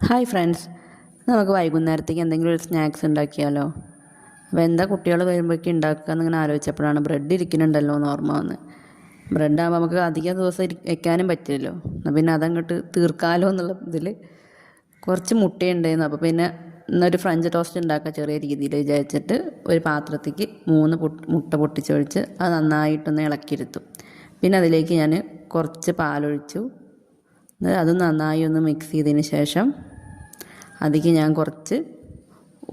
Hi friends, നമുക്ക് വൈകുന്നേരത്തേക്ക് എന്തെങ്കിലും ഒരു സ്നാക്സ് ഉണ്ടാക്കിയാലോ? അപ്പോൾ എന്താ കുട്ടികൾ വരുമ്പോഴേക്ക് ഉണ്ടാക്കുക എന്നിങ്ങനെ ആലോചിച്ചപ്പോഴാണ് ബ്രെഡ് ഇരിക്കുന്നുണ്ടല്ലോ എന്ന് ഓർമ്മ വന്ന്. ബ്രെഡാകുമ്പോൾ നമുക്ക് അധികം ദിവസം വെക്കാനും പറ്റില്ലല്ലോ, എന്നാൽ പിന്നെ അതങ്ങോട്ട് തീർക്കാലോ എന്നുള്ള ഇതിൽ കുറച്ച് മുട്ടയുണ്ടായിരുന്നു. അപ്പോൾ പിന്നെ ഇന്നൊരു ഫ്രഞ്ച് ടോസ്റ്റ് ഉണ്ടാക്കുക ചെറിയ രീതിയിൽ വിചാരിച്ചിട്ട് ഒരു പാത്രത്തേക്ക് 3 മുട്ട പൊട്ടിച്ചൊഴിച്ച് അത് നന്നായിട്ടൊന്ന് ഇളക്കിയെടുത്തു. പിന്നെ അതിലേക്ക് ഞാൻ കുറച്ച് പാലൊഴിച്ചു. അത് നന്നായി ഒന്ന് മിക്സ് ചെയ്തതിന് ശേഷം അതിലേക്ക് ഞാൻ കുറച്ച്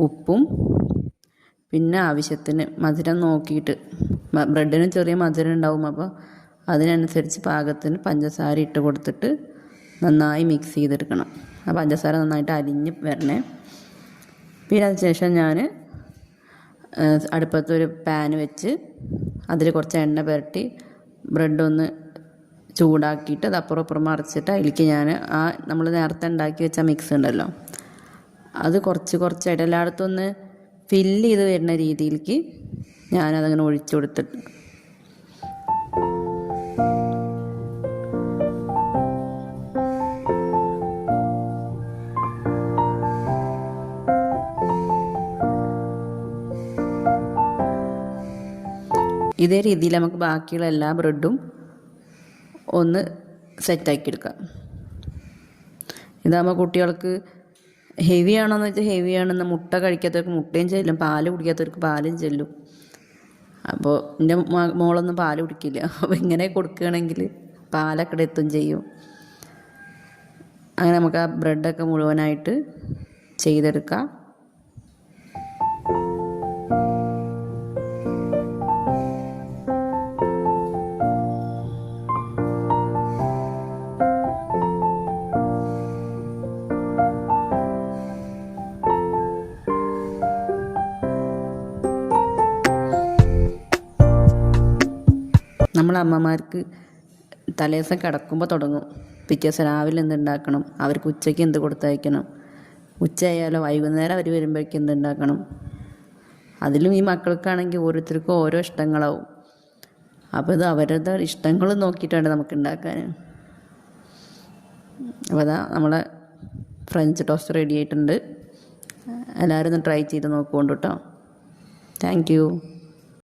ഉപ്പും പിന്നെ ആവശ്യത്തിന് മധുരം നോക്കിയിട്ട്, ബ്രെഡിന് ചെറിയ മധുരം ഉണ്ടാവും, അപ്പോൾ അതിനനുസരിച്ച് പാകത്തിന് പഞ്ചസാര ഇട്ട് കൊടുത്തിട്ട് നന്നായി മിക്സ് ചെയ്തെടുക്കണം. ആ പഞ്ചസാര നന്നായിട്ട് അലിഞ്ഞ് വരണേ. പിന്നെ അതിന് ശേഷം ഞാൻ അടുപ്പത്തൊരു പാൻ വെച്ച് അതിൽ കുറച്ച് എണ്ണ പുരട്ടി ബ്രെഡൊന്ന് ചൂടാക്കിയിട്ട് അത് അപ്പുറം മറിച്ചിട്ട് അതിലേക്ക് ഞാൻ നമ്മൾ നേരത്തെ ഉണ്ടാക്കി വെച്ച മിക്സ് ഉണ്ടല്ലോ അത് കുറച്ചായിട്ട് എല്ലായിടത്തും ഒന്ന് ഫില്ല് ചെയ്ത് വരുന്ന രീതിയിലേക്ക് ഞാനതങ്ങനെ ഒഴിച്ചു കൊടുത്തിട്ട് ഇതേ രീതിയിൽ നമുക്ക് ബാക്കിയുള്ള എല്ലാ ബ്രെഡും ഒന്ന് സെറ്റാക്കി എടുക്കാം. ഇതാകുമ്പോൾ കുട്ടികൾക്ക് ഹെവി ആണോയെന്ന് വെച്ചാൽ ഹെവി ആണെന്ന്, മുട്ട കഴിക്കാത്തവർക്ക് മുട്ടയും ചെല്ലും, പാല് കുടിക്കാത്തവർക്ക് പാലും ചെല്ലും. അപ്പോൾ എൻ്റെ മോളൊന്നും പാല് കുടിക്കില്ല, അപ്പോൾ ഇങ്ങനെ കൊടുക്കുകയാണെങ്കിൽ പാലൊക്കെ എത്തും ചെയ്യും. അങ്ങനെ നമുക്ക് ആ ബ്രെഡൊക്കെ മുഴുവനായിട്ട് ചെയ്തെടുക്കാം. നമ്മളമ്മമാർക്ക് തലേദിവസം കിടക്കുമ്പോൾ തുടങ്ങും പിറ്റേ ദിവസം രാവിലെ എന്തുണ്ടാക്കണം, അവർക്ക് ഉച്ചയ്ക്ക് എന്ത് കൊടുത്തയക്കണം, ഉച്ചയായാലോ വൈകുന്നേരം അവർ വരുമ്പോഴേക്കും എന്തുണ്ടാക്കണം. അതിലും ഈ മക്കൾക്കാണെങ്കിൽ ഓരോരുത്തർക്കും ഓരോ ഇഷ്ടങ്ങളാവും. അപ്പോൾ ഇത് അവരുടെ ഇഷ്ടങ്ങൾ നോക്കിയിട്ടാണ് നമുക്ക് ഉണ്ടാക്കാൻ. അപ്പോൾ അതാ നമ്മളെ ഫ്രഞ്ച് ടോസ്റ്റ് റെഡി ആയിട്ടുണ്ട്. എല്ലാവരും ഒന്ന് ട്രൈ ചെയ്ത് നോക്കുകൊണ്ട് കേട്ടോ. Thank you.